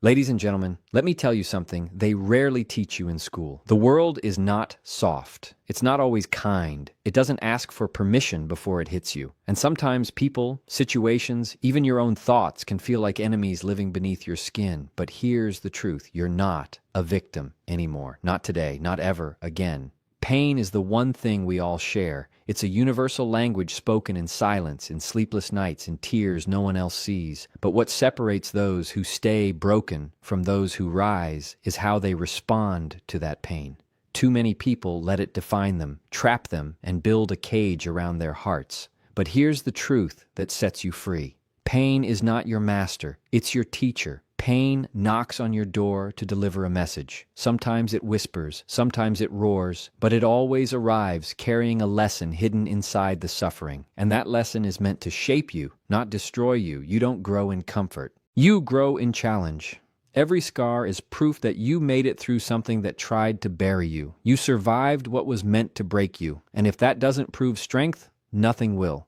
Ladies and gentlemen, let me tell you something they rarely teach you in school. The world is not soft. It's not always kind. It doesn't ask for permission before it hits you. And sometimes people, situations, even your own thoughts can feel like enemies living beneath your skin. But here's the truth. You're not a victim anymore. Not today, not ever again. Pain is the one thing we all share. It's a universal language spoken in silence, in sleepless nights, in tears no one else sees. But what separates those who stay broken from those who rise is how they respond to that pain. Too many people let it define them, trap them, and build a cage around their hearts. But here's the truth that sets you free. Pain is not your master, it's your teacher. Pain knocks on your door to deliver a message. Sometimes it whispers, sometimes it roars, but it always arrives carrying a lesson hidden inside the suffering. And that lesson is meant to shape you, not destroy you. You don't grow in comfort. You grow in challenge. Every scar is proof that you made it through something that tried to bury you. You survived what was meant to break you. And if that doesn't prove strength, nothing will.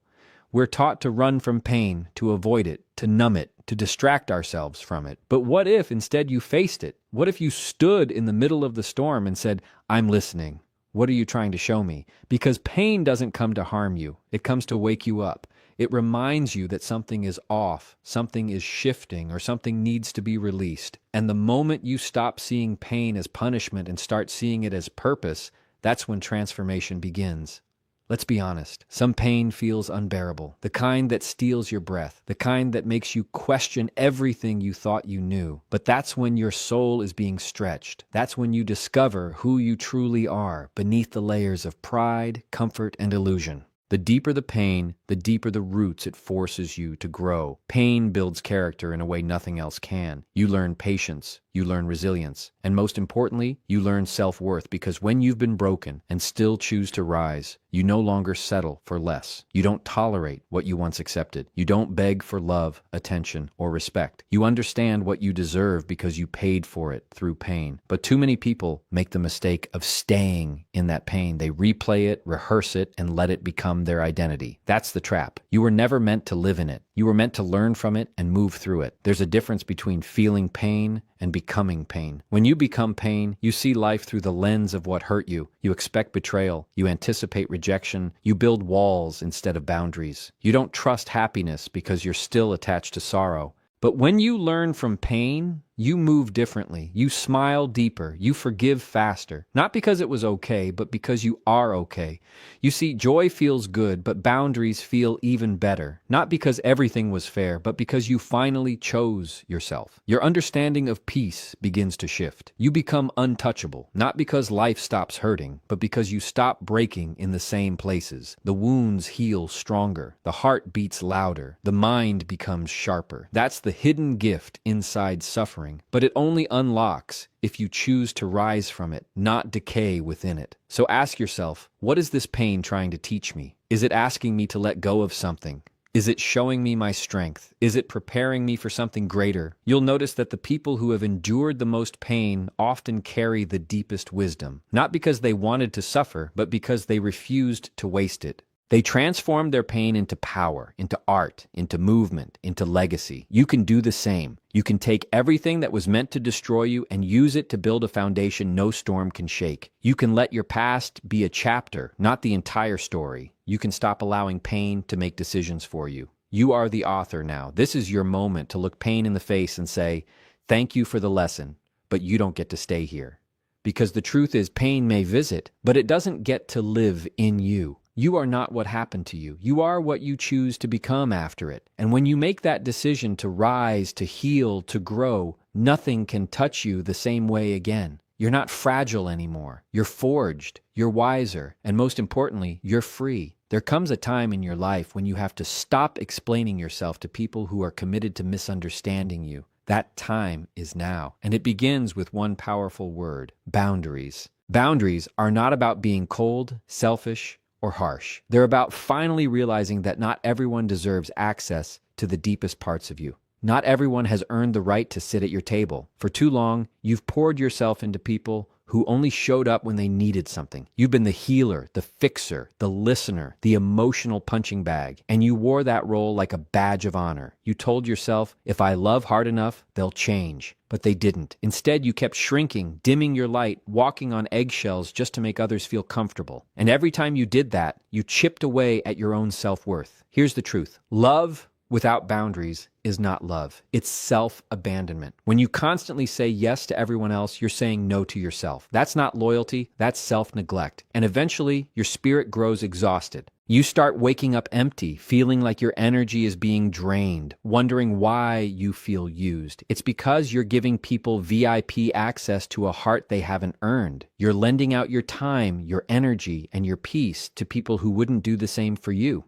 We're taught to run from pain, to avoid it, to numb it, to distract ourselves from it. But what if instead you faced it? What if you stood in the middle of the storm and said, "I'm listening. What are you trying to show me?" Because pain doesn't come to harm you. It comes to wake you up. It reminds you that something is off, something is shifting, or something needs to be released. And the moment you stop seeing pain as punishment and start seeing it as purpose, that's when transformation begins. Let's be honest. Some pain feels unbearable. The kind that steals your breath. The kind that makes you question everything you thought you knew. But that's when your soul is being stretched. That's when you discover who you truly are beneath the layers of pride, comfort, and illusion. The deeper the pain, the deeper the roots it forces you to grow. Pain builds character in a way nothing else can. You learn patience. You learn resilience. And most importantly, you learn self-worth, because when you've been broken and still choose to rise, you no longer settle for less. You don't tolerate what you once accepted. You don't beg for love, attention, or respect. You understand what you deserve because you paid for it through pain. But too many people make the mistake of staying in that pain. They replay it, rehearse it, and let it become their identity. That's the trap. You were never meant to live in it. You were meant to learn from it and move through it. There's a difference between feeling pain and becoming pain. When you become pain, you see life through the lens of what hurt you. You expect betrayal. You anticipate rejection. You build walls instead of boundaries. You don't trust happiness because you're still attached to sorrow. But when you learn from pain, you move differently. You smile deeper. You forgive faster. Not because it was okay, but because you are okay. You see, joy feels good, but boundaries feel even better. Not because everything was fair, but because you finally chose yourself. Your understanding of peace begins to shift. You become untouchable, not because life stops hurting, but because you stop breaking in the same places. The wounds heal stronger. The heart beats louder. The mind becomes sharper. That's the hidden gift inside suffering. But it only unlocks if you choose to rise from it, not decay within it. So ask yourself, what is this pain trying to teach me? Is it asking me to let go of something? Is it showing me my strength? Is it preparing me for something greater? You'll notice that the people who have endured the most pain often carry the deepest wisdom, not because they wanted to suffer, but because they refused to waste it. They transformed their pain into power, into art, into movement, into legacy. You can do the same. You can take everything that was meant to destroy you and use it to build a foundation no storm can shake. You can let your past be a chapter, not the entire story. You can stop allowing pain to make decisions for you. You are the author now. This is your moment to look pain in the face and say, "Thank you for the lesson, but you don't get to stay here." Because the truth is, pain may visit, but it doesn't get to live in you. You are not what happened to you. You are what you choose to become after it. And when you make that decision to rise, to heal, to grow, nothing can touch you the same way again. You're not fragile anymore. You're forged. You're wiser. And most importantly, you're free. There comes a time in your life when you have to stop explaining yourself to people who are committed to misunderstanding you. That time is now. And it begins with one powerful word: boundaries. Boundaries are not about being cold, selfish, or harsh. They're about finally realizing that not everyone deserves access to the deepest parts of you. Not everyone has earned the right to sit at your table. For too long, you've poured yourself into people who only showed up when they needed something. You've been the healer, the fixer, the listener, the emotional punching bag, and you wore that role like a badge of honor. You told yourself, if I love hard enough, they'll change. But they didn't. Instead, you kept shrinking, dimming your light, walking on eggshells just to make others feel comfortable. And every time you did that, you chipped away at your own self-worth. Here's the truth. Love without boundaries is not love. It's self-abandonment. When you constantly say yes to everyone else, you're saying no to yourself. That's not loyalty, that's self-neglect. And eventually, your spirit grows exhausted. You start waking up empty, feeling like your energy is being drained, wondering why you feel used. It's because you're giving people VIP access to a heart they haven't earned. You're lending out your time, your energy, and your peace to people who wouldn't do the same for you.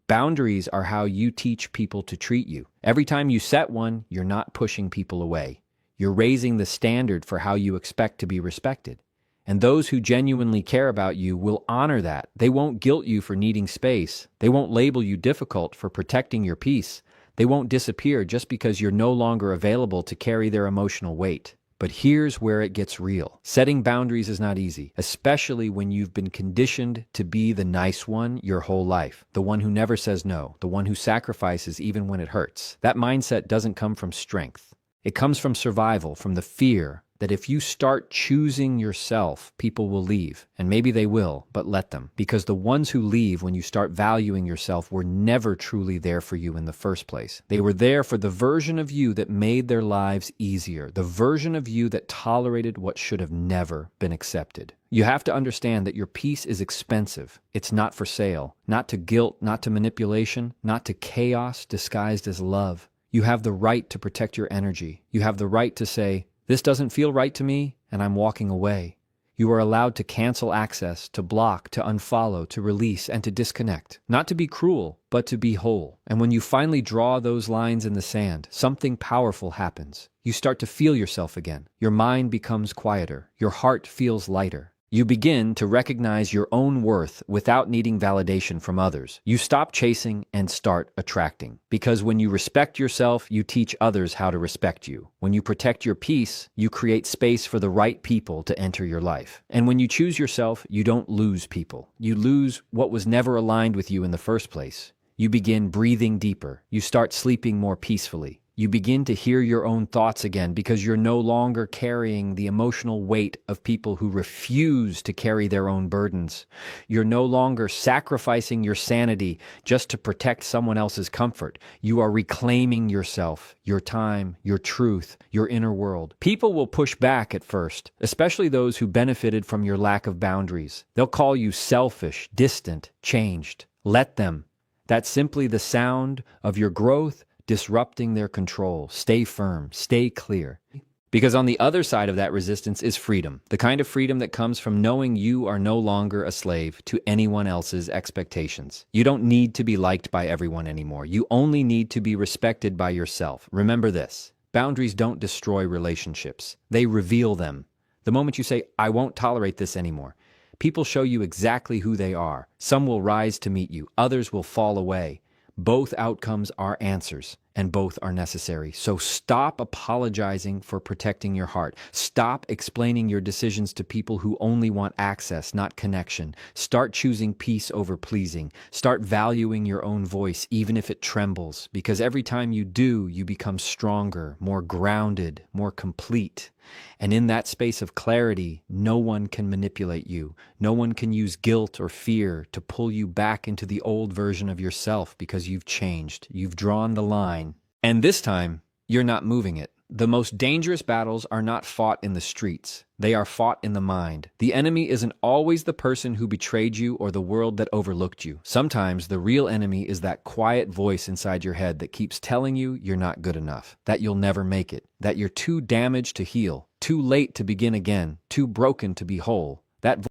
Boundaries are how you teach people to treat you. Every time you set one, you're not pushing people away. You're raising the standard for how you expect to be respected. And those who genuinely care about you will honor that. They won't guilt you for needing space. They won't label you difficult for protecting your peace. They won't disappear just because you're no longer available to carry their emotional weight. But here's where it gets real. Setting boundaries is not easy, especially when you've been conditioned to be the nice one your whole life, the one who never says no, the one who sacrifices even when it hurts. That mindset doesn't come from strength. It comes from survival, from the fear that if you start choosing yourself, people will leave. And maybe they will, but let them. Because the ones who leave when you start valuing yourself were never truly there for you in the first place. They were there for the version of you that made their lives easier, the version of you that tolerated what should have never been accepted. You have to understand that your peace is expensive. It's not for sale, not to guilt, not to manipulation, not to chaos disguised as love. You have the right to protect your energy. You have the right to say, this doesn't feel right to me, and I'm walking away. You are allowed to cancel access, to block, to unfollow, to release, and to disconnect. Not to be cruel, but to be whole. And when you finally draw those lines in the sand, something powerful happens. You start to feel yourself again. Your mind becomes quieter. Your heart feels lighter. You begin to recognize your own worth without needing validation from others. You stop chasing and start attracting. Because when you respect yourself, you teach others how to respect you. When you protect your peace, you create space for the right people to enter your life. And when you choose yourself, you don't lose people. You lose what was never aligned with you in the first place. You begin breathing deeper. You start sleeping more peacefully. You begin to hear your own thoughts again because you're no longer carrying the emotional weight of people who refuse to carry their own burdens. You're no longer sacrificing your sanity just to protect someone else's comfort. You are reclaiming yourself, your time, your truth, your inner world. People will push back at first, especially those who benefited from your lack of boundaries. They'll call you selfish, distant, changed. Let them. That's simply the sound of your growth disrupting their control. Stay firm, stay clear. Because on the other side of that resistance is freedom, the kind of freedom that comes from knowing you are no longer a slave to anyone else's expectations. You don't need to be liked by everyone anymore. You only need to be respected by yourself. Remember this, boundaries don't destroy relationships. They reveal them. The moment you say, I won't tolerate this anymore, people show you exactly who they are. Some will rise to meet you, others will fall away. Both outcomes are answers, and both are necessary. So stop apologizing for protecting your heart. Stop explaining your decisions to people who only want access, not connection. Start choosing peace over pleasing. Start valuing your own voice, even if it trembles, because every time you do, you become stronger, more grounded, more complete. And in that space of clarity, no one can manipulate you. No one can use guilt or fear to pull you back into the old version of yourself because you've changed. You've drawn the line. And this time, you're not moving it. The most dangerous battles are not fought in the streets. They are fought in the mind. The enemy isn't always the person who betrayed you or the world that overlooked you. Sometimes the real enemy is that quiet voice inside your head that keeps telling you you're not good enough, that you'll never make it, that you're too damaged to heal, too late to begin again, too broken to be whole. That